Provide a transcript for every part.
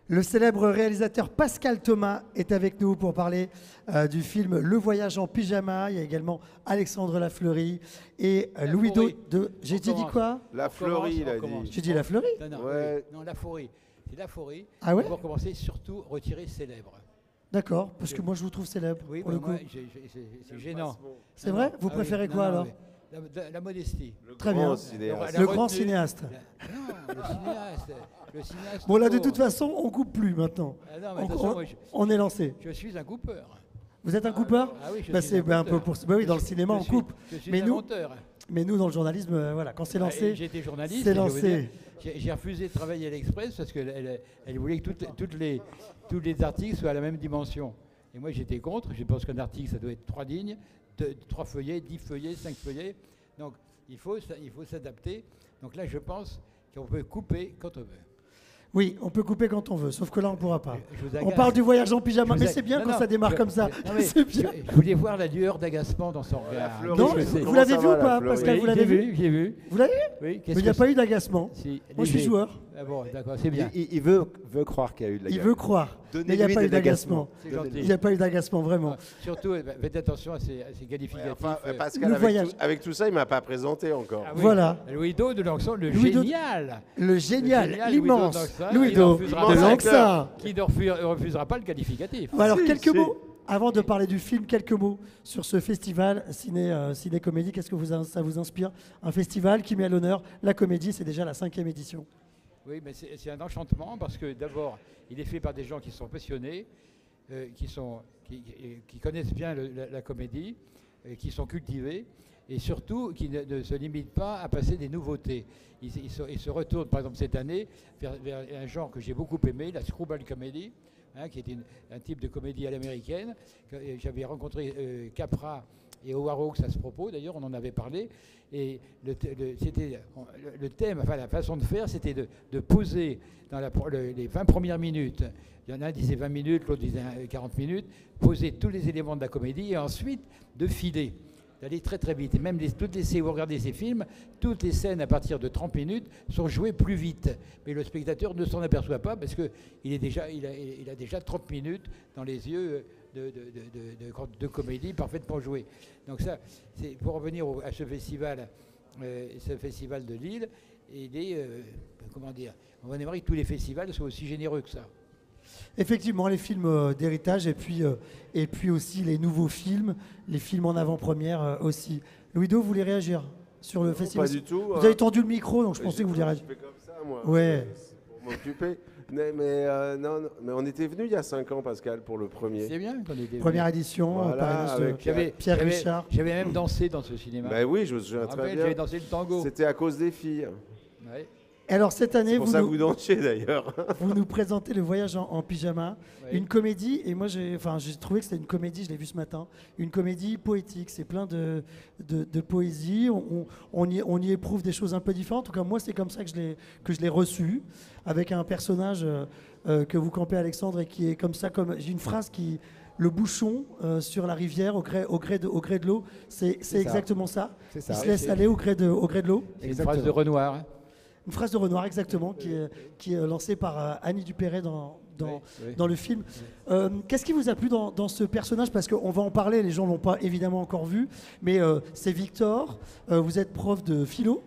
Le célèbre réalisateur Pascal Thomas est avec nous pour parler du film Le Voyage en pyjama. Il y a également Alexandre Lafleury et Louis Do de... J'ai dit quoi? Lafleury, il a dit. J'ai dit Lafleury? Non, Ouais. non, Lafleury. C'est Lafleury. Ah ouais? Pour commencer, surtout, retirer célèbre. D'accord, parce que moi je vous trouve célèbre. Oui, pour bah, le coup. moi, c'est gênant. C'est vrai? Vous Ah préférez oui, quoi non, alors? La modestie. Très bien. Cinéaste. Le grand cinéaste. Non, le cinéaste. Bon là de tout toute court. façon on coupe plus maintenant. Ah non, mais On, de toute façon, on- moi, on est lancé. je suis un coupeur. Vous êtes un coupeur? Ah oui, je Bah, suis c'est un un peu monteur. pour. Bah oui, dans le Je cinéma on suis- coupe. Je suis Mais un nous, monteur. mais nous dans le journalisme, voilà, quand c'est lancé, J'ai été journaliste. c'est et je veux lancé. dire, j'ai refusé de travailler à l'Express parce qu'elle elle voulait que tous les articles soient à la même dimension. Et moi j'étais contre. Je pense qu'un article ça doit être 3 lignes, 3 feuillets, 10 feuillets, 5 feuillets. Donc il faut s'adapter. Donc là je pense qu'on peut couper quand on veut. Oui, on peut couper quand on veut, sauf que là on ne pourra pas. Je vous On agace. parle du voyage en pyjama, Je vous mais a- c'est bien Non, quand non, ça démarre comme ça. non, mais C'est bien. Je voulais voir la lueur d'agacement dans son regard. Fleury, Non, Donc, je sais. vous Comment l'avez ça vu va, ou pas, la Fleury? Pascal? Vous Oui, l'avez j'ai vu? J'ai vu. Vous l'avez vu? Oui, Mais il n'y a pas eu d'agacement. Si, Moi je suis léger. joueur. Ah bon, d'accord, c'est bien. Il veut croire qu'il y a eu de la Il guerre. veut croire. Mais il n'y a Donnez-lui pas de eu d'agacement. C'est gentil. Il n'y a pas eu d'agacement, vraiment. Surtout, faites attention à ces qualificatifs. Enfin, Le Pascal, voyage. avec tout ça, il m'a pas présenté encore. Ah oui. Voilà. Louis Do de Lanxon, le Louis Do- génial. Le génial, génial l'immense Louis Louis Do Do de de Lanxon. Lanxin. Qui ne refusera pas le qualificatif. Alors, Si, quelques si. mots, avant de parler du film, quelques mots sur ce festival ciné-comédie. Qu'est-ce que ça vous inspire? Un festival qui met à l'honneur la comédie, c'est déjà la 5e édition. Oui, mais c'est un enchantement parce que d'abord, il est fait par des gens qui sont passionnés, qui connaissent bien la comédie, qui sont cultivés et surtout qui ne se limitent pas à passer des nouveautés. Ils se retournent, par exemple, cette année, vers un genre que j'ai beaucoup aimé, la screwball comedy, qui est un type de comédie à l'américaine. J'avais rencontré Capra et Howard Hawks à ce propos, d'ailleurs, on en avait parlé. Et le thème, enfin la façon de faire, c'était de poser dans les 20 premières minutes, il y en a un qui disait 20 minutes, l'autre disait 40 minutes, poser tous les éléments de la comédie et ensuite de filer, d'aller très très vite. Et même si vous regardez ces films, toutes les scènes à partir de 30 minutes sont jouées plus vite. Mais le spectateur ne s'en aperçoit pas parce qu'il a déjà 30 minutes dans les yeux de comédie parfaitement jouée. Donc ça, c'est pour revenir à ce festival de Lille, il est, comment dire, on va aimerait que tous les festivals soient aussi généreux que ça. Effectivement, les films d'héritage et puis aussi les nouveaux films, les films en avant-première aussi. Louis Do, vous voulez réagir sur le festival? Pas du tout. Vous avez tendu le micro, donc je pensais que vous vouliez Je réagir. fais comme ça, moi. Ouais. C'est pour m'occuper. Non, mais on était venu il y a 5 ans, Pascal, pour le premier. C'est bien qu'on était Première édition, Voilà, parrainage de avec Pierre Richard. J'avais même dansé dans ce cinéma. Ben oui, je me Je souviens me très rappelle, bien. j'avais dansé le tango. C'était à cause des filles. Ouais, Alors cette année, C'est pour vous ça que nous, vous dansiez d'ailleurs. vous nous présentez Le Voyage en pyjama, ouais. une comédie, et moi j'ai trouvé que c'était une comédie, je l'ai vu ce matin, une comédie poétique, c'est plein de poésie, on y éprouve des choses un peu différentes, en tout cas moi c'est comme ça que je l'ai reçu, avec un personnage que vous campez Alexandre, et qui est comme ça, j'ai une phrase qui... Le bouchon sur la rivière au gré de l'eau, c'est exactement ça. C'est Il ça. se laisse aller au gré de l'eau. C'est une phrase de Renoir. hein. Une phrase de Renoir, exactement, qui est lancée par Annie Dupéret dans le film. Qu'est-ce qui vous a plu dans ce personnage? Parce qu'on va en parler, les gens ne l'ont pas évidemment encore vu, mais c'est Victor, vous êtes prof de philo,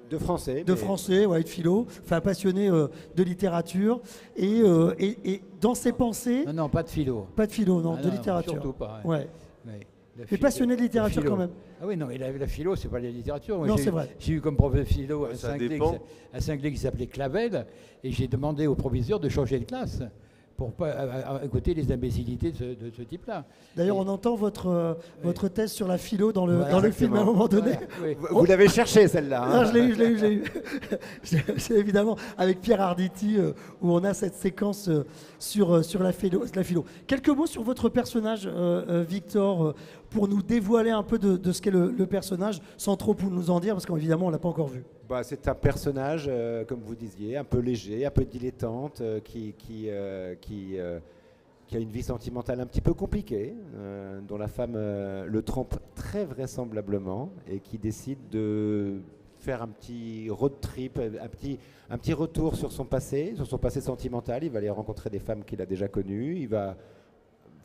De français. de mais- français, ouais, de philo, enfin passionné de littérature, et dans ses pensées, Non, pas de philo. pas de philo, non, Ah de non, littérature. surtout pas. Ouais. Ouais. La Mais philo- passionné de la littérature philo. quand même. Ah oui, non, mais la philo, c'est pas la littérature. Moi, Non, j'ai c'est eu- vrai. J'ai eu comme prof de philo Ça dépend. un cinglé qui s'appelait Clavel, et j'ai demandé au proviseur de changer de classe pour pas écouter les imbécilités de ce type-là. D'ailleurs, Et- on entend votre thèse sur la philo dans le, Voilà, dans le film à un moment donné. Voilà, oui. Vous l'avez cherché celle-là. hein. Non, je l'ai eu. C'est évidemment avec Pierre Arditi où on a cette séquence sur la philo. Quelques mots sur votre personnage, Victor, pour nous dévoiler un peu de ce qu'est le personnage, sans trop nous en dire, parce qu'évidemment, on ne l'a pas encore vu. Bah, c'est un personnage, comme vous disiez, un peu léger, un peu dilettante, qui a une vie sentimentale un petit peu compliquée, dont la femme le trompe très vraisemblablement et qui décide de faire un petit road trip, un petit retour sur son passé sentimental. Il va aller rencontrer des femmes qu'il a déjà connues. Il va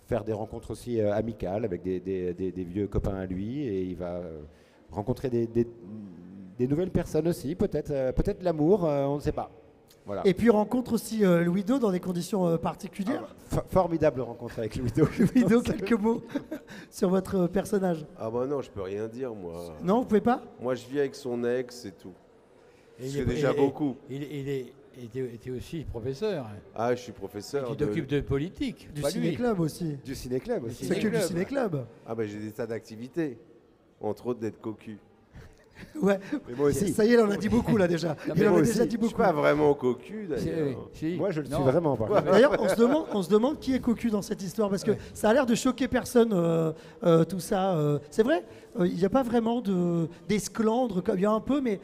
faire des rencontres aussi amicales avec des vieux copains à lui. Et il va rencontrer des nouvelles personnes aussi, peut-être l'amour, on ne sait pas. Voilà. Et puis rencontre aussi Louis-Do dans des conditions particulières. Formidable rencontre avec Louis-Do. Louis-Do, quelques mots sur votre personnage. Ah bah non, je peux rien dire, moi. Non, vous pouvez pas? Moi, je vis avec son ex, c'est tout. Et C'est déjà beaucoup. Il était aussi professeur. Ah, je suis professeur. Tu t'occupes de politique. Du pas lui. ciné-club aussi. Du ciné-club aussi. C'est que du Ciné-club. ciné-club. Ah bah j'ai des tas d'activités. Entre autres d'être cocu. Ouais. Mais moi aussi. Ça y est, il en a dit beaucoup là déjà. mais Il en moi a aussi. déjà dit Je suis beaucoup. pas vraiment cocu d'ailleurs. Si. Moi, je le suis Non. vraiment pas. D'ailleurs, on se demande qui est cocu dans cette histoire parce que ça a l'air de choquer personne, tout ça. C'est vrai, il n'y a pas vraiment d'esclandre, il y a un peu, mais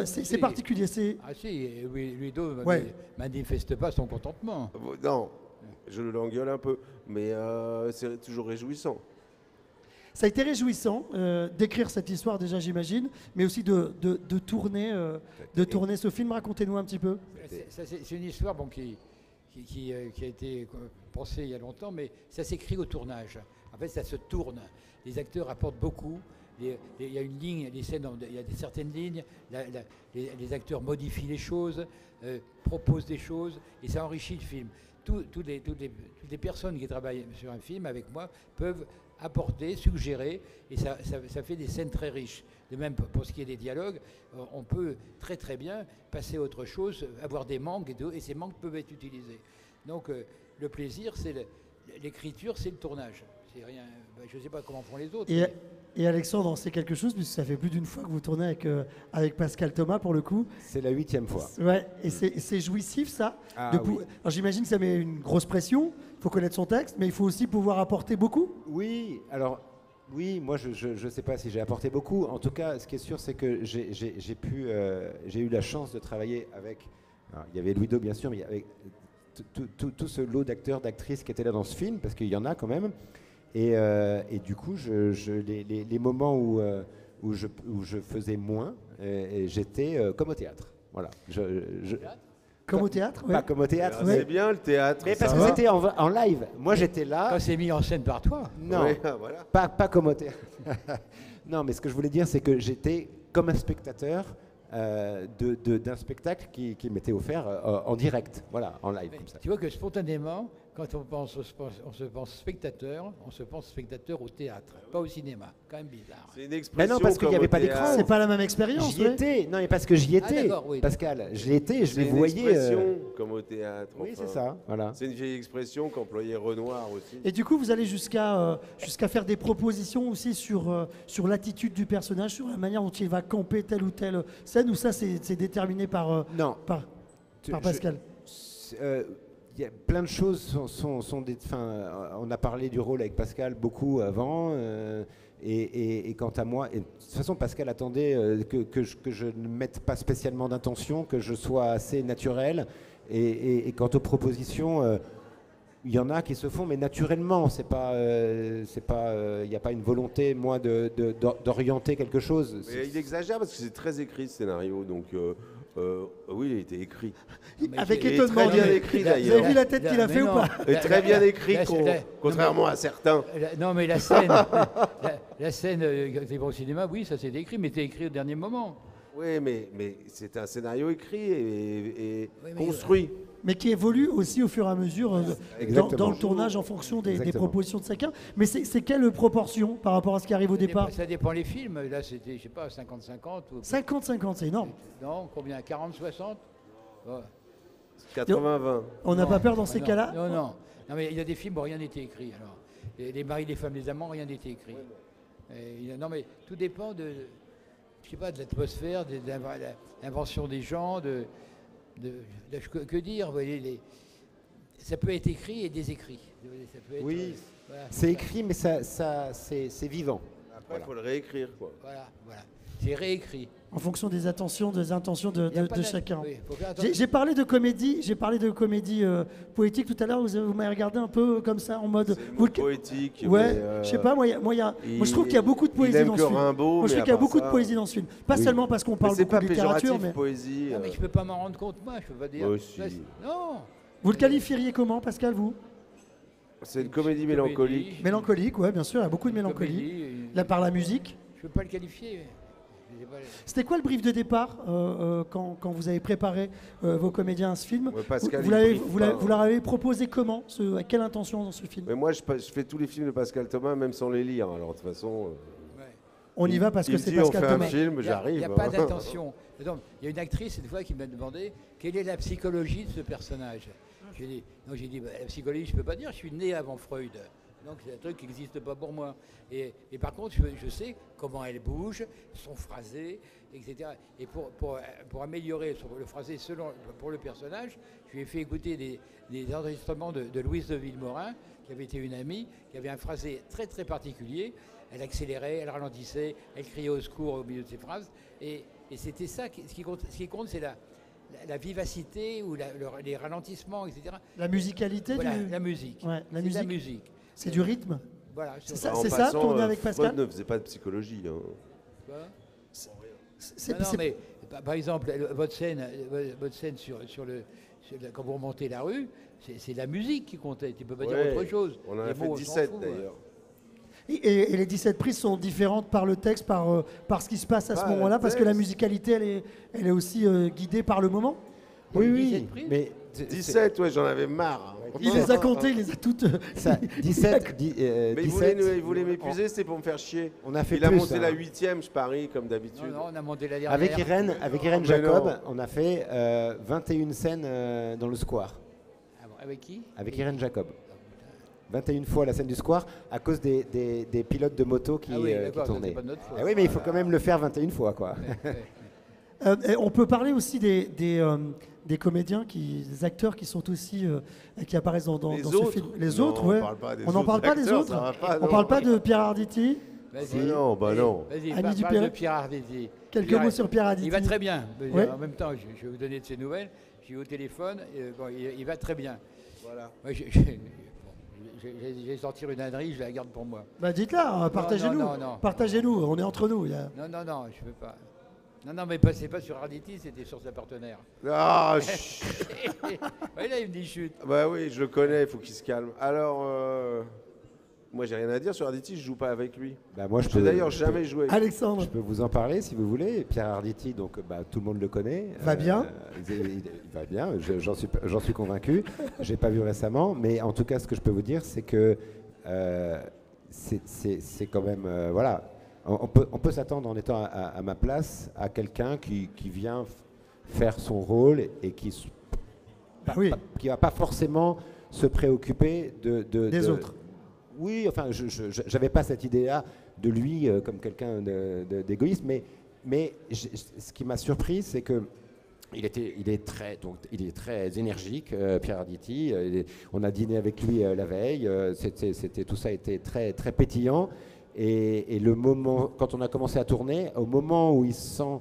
c'est Si. particulier. Ah si, Louis-Do Ouais. manifeste pas son contentement. Non, je l'engueule un peu, mais c'est toujours réjouissant. Ça a été réjouissant d'écrire cette histoire déjà, j'imagine, mais aussi de tourner ce film. Racontez-nous un petit peu. C'est une histoire qui a été pensée il y a longtemps, mais ça s'écrit au tournage. En fait, ça se tourne. Les acteurs apportent beaucoup. Il y a une ligne, les scènes, il y a certaines lignes. Les acteurs modifient les choses, proposent des choses, et ça enrichit le film. Toutes les personnes qui travaillent sur un film avec moi peuvent apporter, suggérer, et ça fait des scènes très riches. De même, pour ce qui est des dialogues, on peut très très bien passer à autre chose, avoir des manques, et ces manques peuvent être utilisés. Donc le plaisir, c'est l'écriture, c'est le tournage. C'est rien. Je ne sais pas comment font les autres. Et Alexandre, c'est quelque chose, puisque ça fait plus d'une fois que vous tournez avec Pascal Thomas, pour le coup. C'est la 8e fois. Ouais, et c'est jouissif, ça. Ah, Alors, j'imagine que ça met une grosse pression. Il faut connaître son texte, mais il faut aussi pouvoir apporter beaucoup. Oui, alors, oui, moi, je ne sais pas si j'ai apporté beaucoup. En tout cas, ce qui est sûr, c'est que j'ai eu la chance de travailler avec... Alors, il y avait Louis-Do, bien sûr, mais il y avait tout ce lot d'acteurs, d'actrices qui étaient là dans ce film, parce qu'il y en a quand même. Et du coup, les moments où je faisais moins, j'étais comme au théâtre. Voilà. Comme au théâtre, Pas comme au théâtre, Ah, c'est bien le théâtre. mais ça parce que va. c'était en live. Moi, j'étais là. Quand c'est mis en scène par toi. Non, Ouais, voilà. pas comme au théâtre. Non, mais ce que je voulais dire, c'est que j'étais comme un spectateur d'un spectacle qui m'était offert en direct, voilà, en live. Mais Comme ça. tu vois que spontanément, quand on se pense spectateur au théâtre, pas au cinéma. Quand même bizarre. C'est une expression. non, parce qu'il n'y comme avait au pas théâtre. d'écran. c'est pas la même expérience. J'y ouais. étais, non, mais parce que j'y étais, d'accord, oui. Pascal, j'y étais, je C'est les une voyais. expression comme au théâtre. Oui, enfin. c'est ça, voilà. C'est une vieille expression qu'employait Renoir aussi. Et du coup, vous allez jusqu'à faire des propositions aussi sur l'attitude du personnage, sur la manière dont il va camper telle ou telle scène, ou ça, c'est déterminé par Non, Pascal. Il y a plein de choses sont des. Enfin, on a parlé du rôle avec Pascal beaucoup avant, et quant à moi, et de toute façon, Pascal attendait que je ne mette pas spécialement d'intention, que je sois assez naturel, et quant aux propositions. Il y en a qui se font, mais naturellement. Il n'y a pas une volonté, moi, d'orienter quelque chose. Mais il exagère parce que c'est très écrit ce scénario, donc oui, il a été écrit. Avec il est étonnement. très bien Vous écrit, avez d'ailleurs. vu la tête qu'il a Mais fait ou non. pas? Et très bien écrit, la- contrairement à certains. Non, mais la scène, la scène quand tu vas au cinéma, oui, ça s'est écrit, mais c'est écrit au dernier moment. Oui, mais c'est un scénario écrit et Oui, mais- construit. Mais qui évolue aussi au fur et à mesure Exactement. dans le tournage en fonction des Exactement. propositions de chacun. Mais c'est quelle proportion par rapport à ce qui arrive au départ? Ça dépend les films. Là, c'était, je sais pas, 50-50. Ou... 50-50, c'est énorme. Non, combien? 40-60? Ouais. 80-20. On n'a Non. pas peur dans ces Non, cas-là? Non. Non, mais il y a des films où rien n'était écrit. Alors, les maris, les femmes, les amants, rien n'était écrit. Non, mais tout dépend je sais pas, de l'atmosphère, de l'invention des gens, que dire, vous voyez, ça peut être écrit et désécrit. Ça peut être, Oui, voilà. c'est écrit, mais c'est vivant. Après, il faut le réécrire, quoi. Voilà. c'est réécrit. En fonction des intentions de Il y a pas de de- chacun. oui, faut faire attention. J'ai parlé de comédie poétique tout à l'heure. Vous m'avez regardé un peu comme ça en mode. C'est le vous mot poétique. Ouais, mais, je sais pas. Moi, je trouve qu'il y a beaucoup de poésie aime dans que ce film. Rimbaud, Moi, je mais trouve à qu'il y a part beaucoup ça- de poésie dans ce film. Pas Oui. seulement parce qu'on Mais parle c'est beaucoup pas de littérature, péjoratif, mais poésie. Non, mais je peux pas m'en rendre compte, moi, je peux pas dire. Moi aussi. Non. vous le qualifieriez comment, Pascal, vous? C'est une comédie mélancolique. Mélancolique, ouais, bien sûr. Il y a beaucoup de mélancolie. Comédie, Là, par la musique. Je peux pas le qualifier. Je sais pas. C'était quoi le brief de départ quand vous avez préparé vos comédiens à ce film? Ouais, Pascal, vous, il l'avez- briefe vous pas, l'avez- hein. vous leur avez proposé comment? À quelle intention dans ce film? Mais moi, je fais tous les films de Pascal Thomas, même sans les lire. Alors, de toute façon. Ouais. On y va parce il que me c'est dit, on Pascal fait un Thomas. film, Il j'arrive. n'y a pas hein. d'intention. Par exemple, il y a une actrice, cette fois, qui m'a demandé quelle est la psychologie de ce personnage. J'ai dit, bah, la psychologie, je ne peux pas dire, je suis né avant Freud. Donc c'est un truc qui n'existe pas pour moi. Et par contre, je sais comment elle bouge, son phrasé, etc. Et pour améliorer le phrasé pour le personnage, je lui ai fait écouter des enregistrements de Louise de Villemorin, qui avait été une amie, qui avait un phrasé très très particulier. Elle accélérait, elle ralentissait, elle criait au secours au milieu de ses phrases. Et c'était ça, ce qui compte, c'est la vivacité ou les ralentissements, etc. La musicalité Voilà, du... la musique. Ouais, la C'est musique. la musique. C'est du rythme. Voilà. C'est sur- ça, En c'est ça, passant, tourner avec Pascal. Freud ne faisait pas de psychologie. hein. Quoi C'est- Non, c'est- mais par exemple, votre scène quand vous remontez la rue, c'est la musique qui comptait. Tu peux pas dire Ouais, autre chose. On en Les a fait mots, on s'en 17 fout, d'ailleurs. Et les 17 prises sont différentes par le texte, par ce qui se passe à ce Ah, moment-là, le parce que la texte. musicalité, elle est aussi guidée par le moment. Il y a eu Oui, 17 oui. prises Mais 17, ouais, j'en avais marre. hein. Il les a comptées, il les a toutes. ça, 17, Mais 17, il voulait m'épuiser, c'était pour me faire chier. on a fait Il a plus. monté hein. la 8e, je parie, comme Non, d'habitude. non, on a monté la dernière. Avec Irène Mais Jacob, non. on a fait 21 scènes dans le square. Ah bon, avec qui Avec Irène Jacob. 21 fois la scène du square à cause des pilotes de moto qui, Ah oui, qui d'accord, ça, tournaient. c'est pas de notre faute. Ah oui, mais il faut quand même le faire 21 fois, quoi. Ouais. Et on peut parler aussi des comédiens, des acteurs qui sont aussi qui apparaissent dans Les ce autres film. Les Non, autres, on ouais. parle pas des On n'en autres parle pas des acteurs, autres. ça va pas, On non. parle pas de Pierre Arditi. Vas-y. Non, bah non. Vas-y, Annie parle Dupéret. de Pierre Arditi. Quelques mots sur Pierre Arditi. Il va très bien. Ouais. En même temps, je vais vous donner de ses nouvelles. J'ai eu au téléphone. Bon, il va très bien. Voilà. Moi, j'ai sorti une ânerie, je la garde pour moi. Bah dites-la, partagez-nous. non. Partagez-nous, on est entre nous. Non, je peux pas. Non, mais c'est pas sur Arditi, c'était sur sa partenaire. Ah, Ouais, là, il me dit chute. bah oui, je le connais, il faut qu'il se calme. Alors, moi j'ai rien à dire sur Arditi, je joue pas avec lui. Bah, moi, je Je n'ai peux d'ailleurs jamais joué. Alexandre. Je peux vous en parler si vous voulez. Pierre Arditi, donc tout le monde le connaît. Va bien. Il va bien, j'en suis convaincu. J'ai pas vu récemment, mais en tout cas, ce que je peux vous dire, c'est que c'est quand même voilà. On peut s'attendre en étant à ma place à quelqu'un qui vient faire son rôle et qui Oui. qui va pas forcément se préoccuper Des autres. Oui, enfin, je n'avais pas cette idée-là de lui comme quelqu'un d'égoïste, mais ce qui m'a surpris, c'est que il est très énergique, Pierre Arditi. On a dîné avec lui la veille. Tout ça était très, très pétillant. Et le moment, quand on a commencé à tourner, au moment où il sent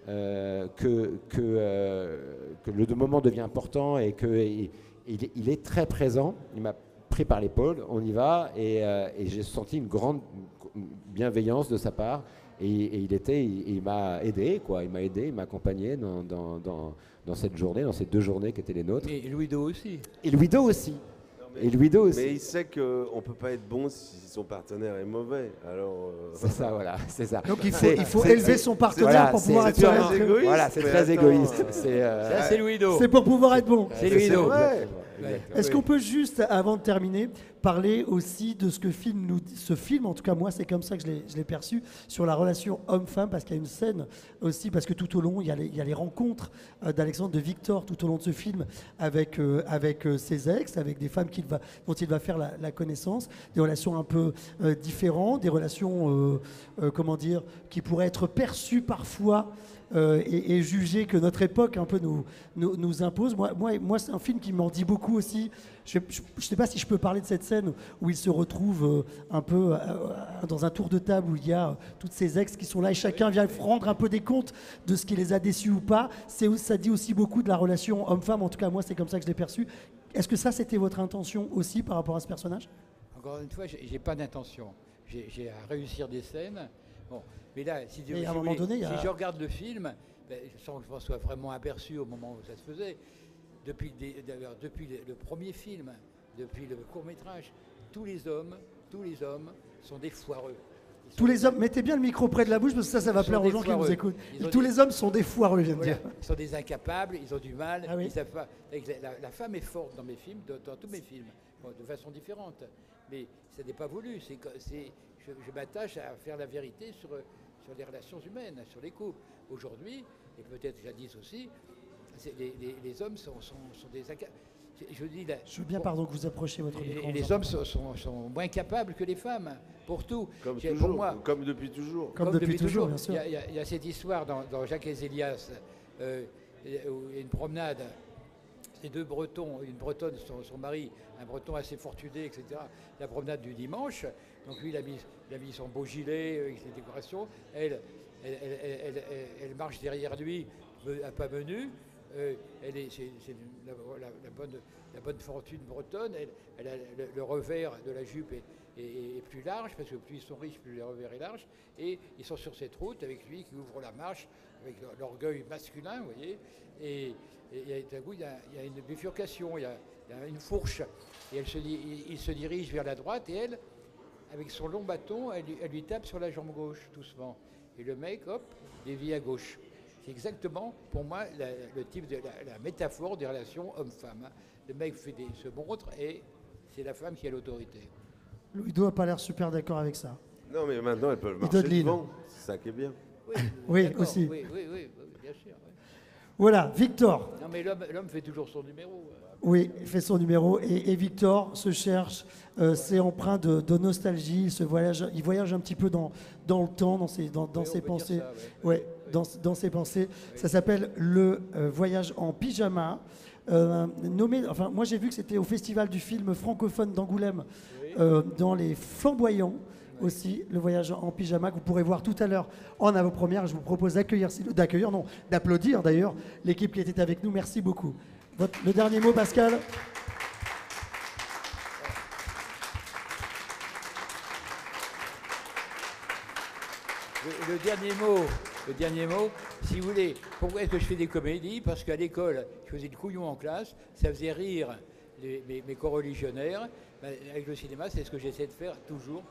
que le moment devient important et qu'il est très présent, il m'a pris par l'épaule, on y va, et j'ai senti une grande bienveillance de sa part. Et il m'a aidé, quoi. Il m'a aidé, il m'a accompagné dans cette journée, dans ces 2 journées qui étaient les nôtres. Et Louis-Do aussi. Et Louis-Do aussi. mais- Et Louis-Do aussi. Mais il sait qu'on ne peut pas être bon si son partenaire est mauvais. Alors, C'est ça, voilà, c'est ça. Donc il C'est- faut c'est- élever c'est- son partenaire voilà, pour pouvoir c'est être très heureux. égoïste. Voilà, c'est Mais très attends, égoïste. C'est Ça, c'est Louis-Do. C'est pour pouvoir être bon. C'est Louis-Do. vrai. Est-ce qu'on peut juste, avant de terminer, parler aussi de ce que ce film, en tout cas moi c'est comme ça que je l'ai perçu, sur la relation homme-femme, parce qu'il y a une scène aussi, parce que tout au long, il y a les rencontres d'Alexandre, de Victor, tout au long de ce film, avec ses ex, avec des femmes dont il va faire la connaissance, des relations un peu différentes, des relations, comment dire, qui pourraient être perçues parfois et juger que notre époque un peu nous impose. Moi, c'est un film qui m'en dit beaucoup aussi. Je ne sais pas si je peux parler de cette scène où il se retrouve un peu dans un tour de table où il y a toutes ces ex qui sont là et chacun vient rendre un peu des comptes de ce qui les a déçus ou pas. Ça dit aussi beaucoup de la relation homme-femme. En tout cas, moi, c'est comme ça que je l'ai perçu. Est-ce que ça, c'était votre intention aussi par rapport à ce personnage? Encore une fois, j'ai pas d'intention. J'ai à réussir des scènes. Bon, mais là, si à un moment donné, je regarde le film, sans que je m'en sois vraiment aperçu au moment où ça se faisait, depuis le premier film, depuis le court-métrage, tous les hommes sont des foireux. Tous les hommes, mettez bien le micro près de la bouche parce que ça va plaire aux gens qui nous écoutent. Tous les hommes sont des foireux, vient de dire. Ils sont des incapables, ils ont du mal, Ah oui. ils savent pas. La femme est forte dans mes films, dans tous mes films, de façon différente. Mais ça n'est pas voulu. Je m'attache à faire la vérité sur les relations humaines, sur les couples. Aujourd'hui, et peut-être jadis aussi, les hommes sont des incapables. Je veux bien, pardon, que vous approchiez votre micro. Les hommes sont moins capables que les femmes, pour tout. Comme toujours, comme depuis toujours. Comme depuis toujours, bien sûr. Il y a cette histoire dans Jacques et Élias, où il y a une promenade, ces deux Bretons, une Bretonne, son mari, un Breton assez fortuné, etc. La promenade du dimanche, donc lui, il a mis son beau gilet avec ses décorations, elle marche derrière lui, pas menue. C'est la bonne fortune bretonne. Elle a le revers de la jupe est plus large, parce que plus ils sont riches, plus le revers est large. Et ils sont sur cette route avec lui qui ouvre la marche, avec l'orgueil masculin, vous voyez. Et d'un coup, il y a une bifurcation, il y a une fourche. Et il se dirige vers la droite, et elle, avec son long bâton, elle lui tape sur la jambe gauche, doucement. Et le mec, hop, dévie à gauche. C'est exactement, pour moi, le type de la métaphore des relations homme-femme. Le mec se montre et c'est la femme qui a l'autorité. Louis-Do n'a pas l'air super d'accord avec ça. Non, mais maintenant, elles peuvent marcher devant. C'est ça qui est bien. Oui, aussi. Oui, bien sûr. Oui. Voilà, Victor. Non, mais l'homme fait toujours son numéro. Oui, il fait son numéro. Et Victor se cherche, c'est empreint de nostalgie. Il voyage un petit peu dans le temps, dans ses pensées. Dans ses pensées. Ça s'appelle Le Voyage en pyjama. Moi j'ai vu que c'était au Festival du film francophone d'Angoulême, dans les Flamboyants aussi, Le Voyage en pyjama, que vous pourrez voir tout à l'heure en avant-première. Je vous propose d'applaudir d'ailleurs l'équipe qui était avec nous. Merci beaucoup. Le dernier mot, Pascal. Le dernier mot, si vous voulez, pourquoi est-ce que je fais des comédies? Parce qu'à l'école, je faisais le couillon en classe, ça faisait rire mes coreligionnaires. Avec le cinéma, c'est ce que j'essaie de faire toujours.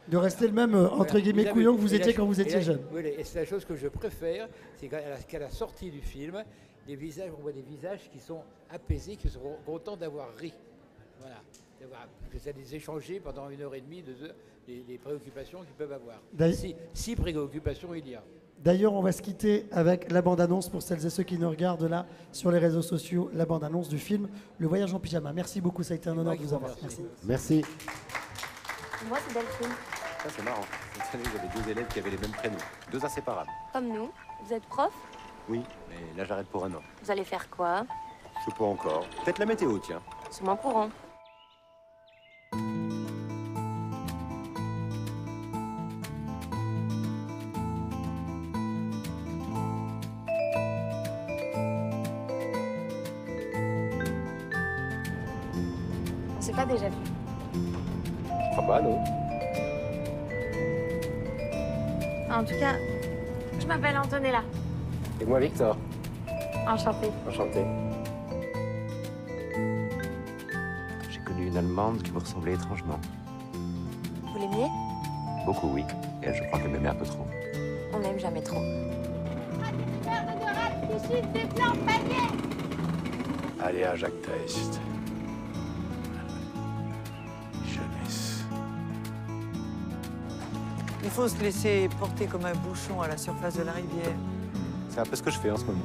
De rester le même, entre guillemets, couillon que vous étiez quand vous étiez jeune. Oui, et c'est la chose que je préfère, c'est qu'à la sortie du film, on voit des visages qui sont apaisés, qui sont contents d'avoir ri. Voilà. Que ça les échanger pendant 1h30, 2 heures, les préoccupations qu'ils peuvent avoir. Si préoccupations il y a. D'ailleurs, on va se quitter avec la bande-annonce pour celles et ceux qui nous regardent là sur les réseaux sociaux, la bande-annonce du film Le Voyage en pyjama. Merci beaucoup, ça a été un honneur de vous avoir. Merci. Moi, c'est Delphine. Ça, c'est marrant. Cette année, j'avais 2 élèves qui avaient les mêmes prénoms, 2 inséparables. Comme nous. Vous êtes prof? Oui, mais là, j'arrête pour un an. Vous allez faire quoi? Je sais pas encore. Peut-être la météo, tiens. C'est moins courant. On s'est pas déjà vu. Je crois pas, non. En tout cas, je m'appelle Antonella. Et moi, Victor. Enchantée. Enchanté. J'ai connu une Allemande qui me ressemblait étrangement. Vous l'aimiez? Beaucoup, oui. Et elle, je crois qu'elle m'aimait un peu trop. On n'aime jamais trop. Allez, à Jacques Test. Jeunesse. Il faut se laisser porter comme un bouchon à la surface de la rivière. C'est un peu ce que je fais en ce moment.